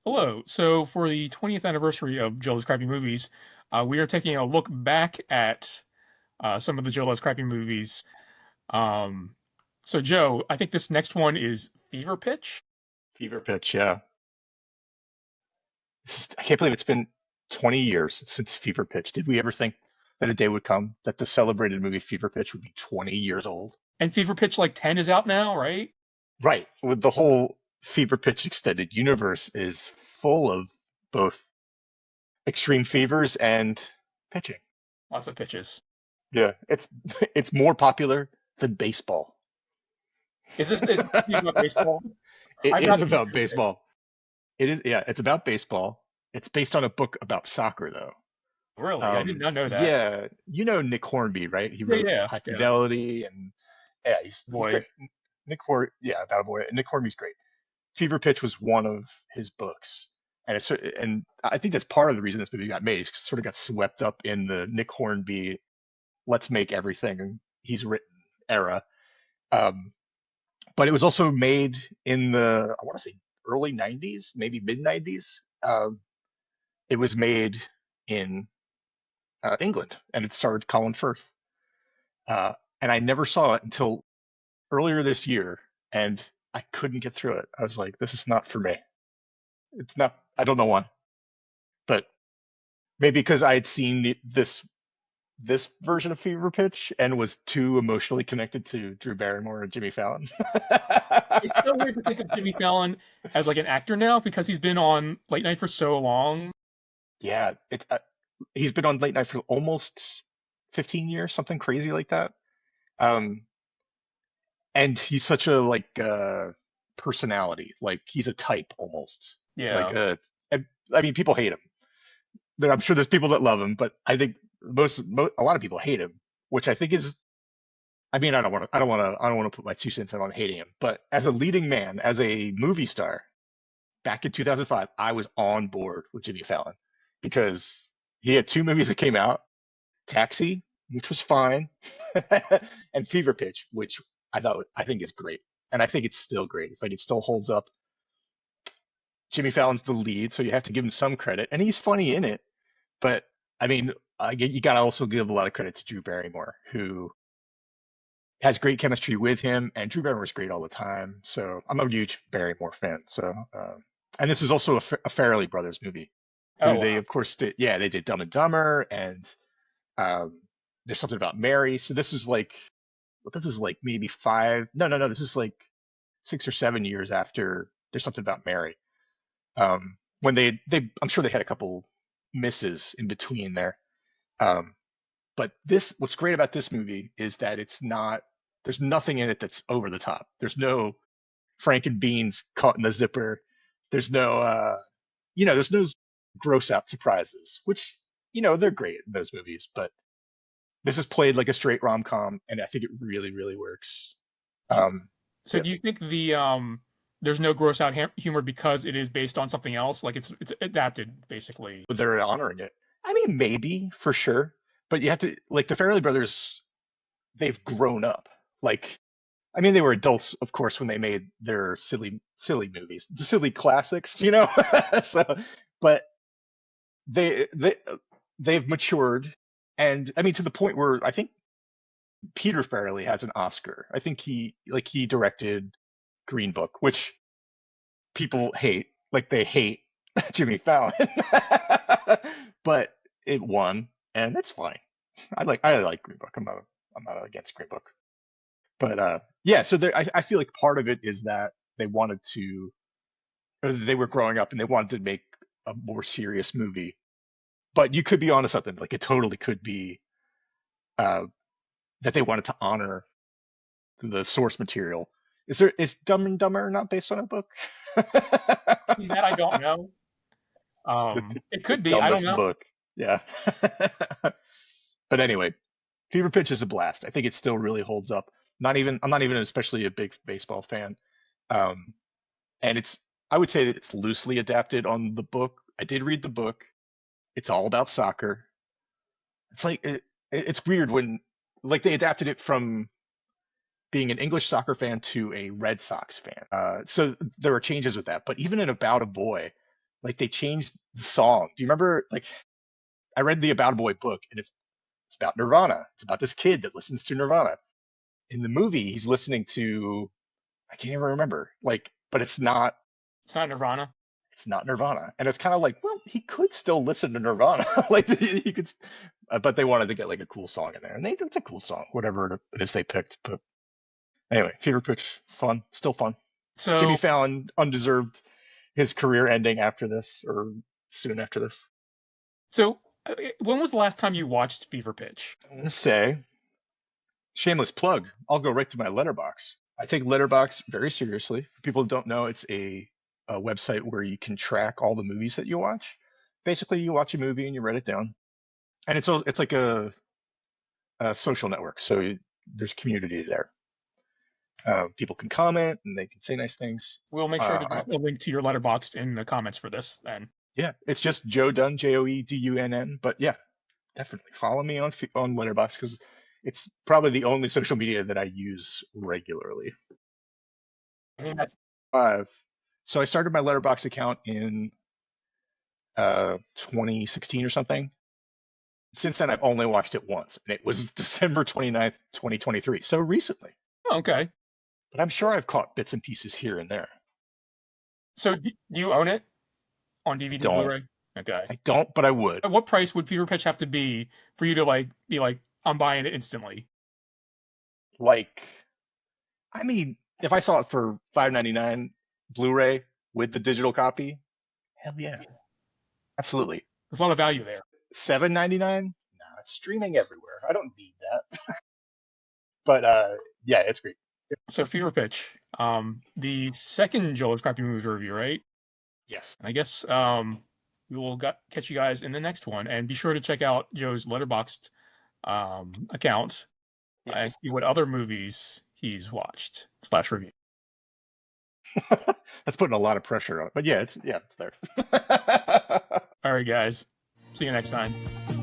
Hello. So, for the 20th anniversary of Joe Loves Crappy Movies, we are taking a look back at some of the Joe Loves Crappy movies. Um, so, Joe, I think this next one is Fever Pitch. Fever Pitch, yeah. I can't believe it's been 20 years since Fever Pitch. Did we ever think that a day would come that the celebrated movie Fever Pitch would be 20 years old? And Fever Pitch like 10 is out now, right? Right. With the whole Fever Pitch extended universe is full of both extreme fevers and pitching. Lots of pitches. Yeah, it's it's more popular than baseball. Is it about baseball? It I is got about interested. baseball. It is, yeah, it's about baseball. It's based on a book about soccer, though. Really? I did not know that. Yeah, you know Nick Hornby, right? He Yeah, wrote yeah, High yeah. Fidelity, and yeah, he's Boy. great. Yeah, about a boy. Nick Hornby's great. Fever Pitch was one of his books, and I think that's part of the reason this movie got made. It sort of got swept up in the Nick Hornby "Let's make everything he's written" era. Um, but it was also made in the, I want to say, early '90s, maybe mid '90s. It was made in England, and it starred Colin Firth. Uh, and I never saw it until earlier this year, and I couldn't get through it. I was like, this is not for me. It's not. I don't know why, but maybe because I had seen this version of Fever Pitch and was too emotionally connected to Drew Barrymore and Jimmy Fallon. It's so weird to think of Jimmy Fallon as like an actor now because he's been on late night for so long. Yeah, he's been on late night for almost 15 years, something crazy like that. Um, and he's such a personality, like he's a type almost. Like Yeah. I mean, people hate him. I'm sure there's people that love him, but I think a lot of people hate him, which I think is. I mean, I don't want to put my 2 cents in on hating him, but as a leading man, as a movie star, back in 2005, I was on board with Jimmy Fallon because he had two movies that came out: Taxi, which was fine, and Fever Pitch, which I think is great, and I think it's still great. Like it still holds up. Jimmy Fallon's the lead, so you have to give him some credit, and he's funny in it. But I mean, you got to also give a lot of credit to Drew Barrymore, who has great chemistry with him, and Drew Barrymore's great all the time. So I'm a huge Barrymore fan. So, and this is also a Farrelly Brothers movie, Oh who they wow. of course did. Yeah, they did Dumb and Dumber, and um, there's something about Mary. So this is like maybe five. No. This is like 6 or 7 years after There's Something About Mary. When I'm sure they had a couple misses in between there. Um, but what's great about this movie is that there's nothing in it that's over the top. There's no Frankenbeans caught in the zipper. There's no, there's no gross out surprises, which, they're great in those movies, but this is played like a straight rom com, and I think it really, really works. Do you, Um, so yeah, do you think the there's no gross out humor because it is based on something else? Like it's adapted basically. but they're honoring it. I mean, maybe for sure, but you have to like the Farrelly brothers. They've grown up. Like I mean, they were adults, of course, when they made their silly movies, the silly classics. So, but they they they've matured, and I mean, to the point where I think Peter Farrelly has an Oscar. I think he directed Green Book, which people hate, like they hate Jimmy Fallon, but it won, and it's fine. I like Green Book. I'm not against Green Book. But yeah, so I feel like part of it is that they wanted to, or they were growing up and they wanted to make a more serious movie. But you could be onto something. Like it totally could be uh, that they wanted to honor the source material. Is Dumb and Dumber not based on a book? That I don't know. the, It the could be. I don't dumbest know. book. Yeah. But anyway, Fever Pitch is a blast. I think it still really holds up. I'm not even especially a big baseball fan. Um, and I would say that it's loosely adapted on the book. I did read the book. It's all about soccer. It's like it's weird when like they adapted it from being an English soccer fan to a Red Sox fan. So there are changes with that. But even in About a Boy, Like they changed the song. Do you remember? Like I read the About a Boy book, and it's about Nirvana. It's about this kid that listens to Nirvana. In the movie, he's listening to I can't even remember. Like, but It's not Nirvana. it's not Nirvana, and it's kind of like, well, he could still listen to Nirvana, like he could, but they wanted to get like a cool song in there, and it's a cool song, whatever it is they picked. But anyway, Fever Pitch, fun, still fun. Jimmy So, Fallon undeserved his career ending after this, or soon after this. so, when was the last time you watched Fever Pitch? I want to say, shameless plug. I'll go right to my letterbox. I take letterbox very seriously. For people who don't know, it's a website where you can track all the movies that you watch. Basically, you watch a movie and you write it down, and it's like a social network. So there's community there. People can comment and they can say nice things. We'll make sure to drop a link to your letterboxd in the comments for this then. Yeah, it's just Joe Dunn, JoeDunn. But yeah, definitely follow me on Letterboxd because it's probably the only social media that I use regularly. I mean, that's, So I started my Letterboxd account in 2016 or something. Since then, I've only watched it once, and it was December 29th, 2023. So recently. oh, okay. But I'm sure I've caught bits and pieces here and there. So, do you own it on I DVD, don't. Blu-ray? Okay. I don't, but I would. At what price would Fever Pitch have to be for you to like be like, I'm buying it instantly? Like, I mean, if I saw it for $5.99 Blu-ray with the digital copy, hell yeah, absolutely. There's a lot of value there. $7.99? Nah, it's streaming everywhere. I don't need that. But yeah, it's great. So Fever Pitch, the second Joel Scrappy movie review, right? Yes. And I guess we will catch you guys in the next one, and be sure to check out Joe's Letterboxd account and Yes. see what other movies he's watched / review. That's putting a lot of pressure on it. But yeah, it's there. All right, guys. See you next time.